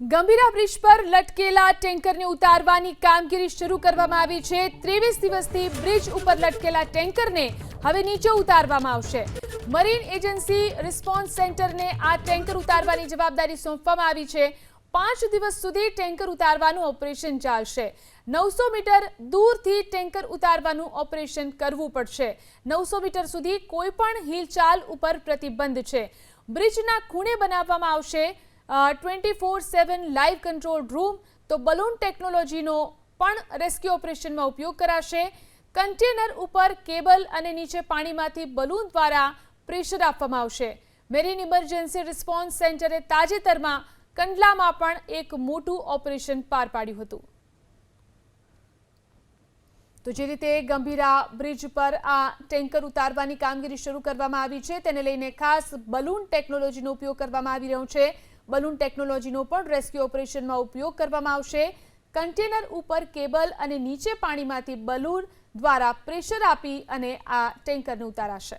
Gambhira bridge પર લટકેલા ટેન્કરને ઉતારવાની કામગીરી શરૂ કરવામાં આવી છે। 23 દિવસથી બ્રિજ ઉપર લટકેલા ટેન્કરને હવે નીચે ઉતારવામાં આવશે। મરીન એજન્સી રિસ્પોન્સ સેન્ટરને આ ટેન્કર ઉતારવાની જવાબદારી સોંપવામાં આવી છે। 5 દિવસ સુધી ટેન્કર ઉતારવાનું ઓપરેશન ચાલશે। 900 મીટર દૂરથી ટેન્કર ઉતારવાનું ઓપરેશન કરવું પડશે। 900 મીટર સુધી કોઈ પણ હિલચાલ ઉપર પ્રતિબંધ છે। બ્રિજના ખૂણે બનાવવામાં આવશે 24/7 લાઇવ કંટ્રોલ રૂમ। તો બલૂન ટેકનોલોજીનો પણ રેસ્ક્યુ ઓપરેશનમાં ઉપયોગ કરાશે। કન્ટેનર ઉપર કેબલ અને નીચે પાણીમાંથી બલૂન દ્વારા પ્રેશર આપવામાં આવશે। મેરીન ઇમરજન્સી રિસ્પોન્સ સેન્ટરે તાજેતરમાં કંડલામાં પણ એક મોટું ઓપરેશન પાર પાડ્યું હતું। તો જે રીતે ગંભીરા બ્રિજ પર આ ટેન્કર ઉતારવાની કામગીરી શરૂ કરવામાં આવી છે, તેને લઈને ખાસ બલૂન ટેકનોલોજીનો ઉપયોગ કરવામાં આવી રહ્યો છે। બલૂન ટેકનોલોજીનો પણ રેસ્ક્યુ ઓપરેશનમાં ઉપયોગ કરવામાં આવશે। કન્ટેનર ઉપર કેબલ અને નીચે પાણીમાંથી બલૂન દ્વારા પ્રેશર આપી અને આ ટેન્કરને ઉતારાશે।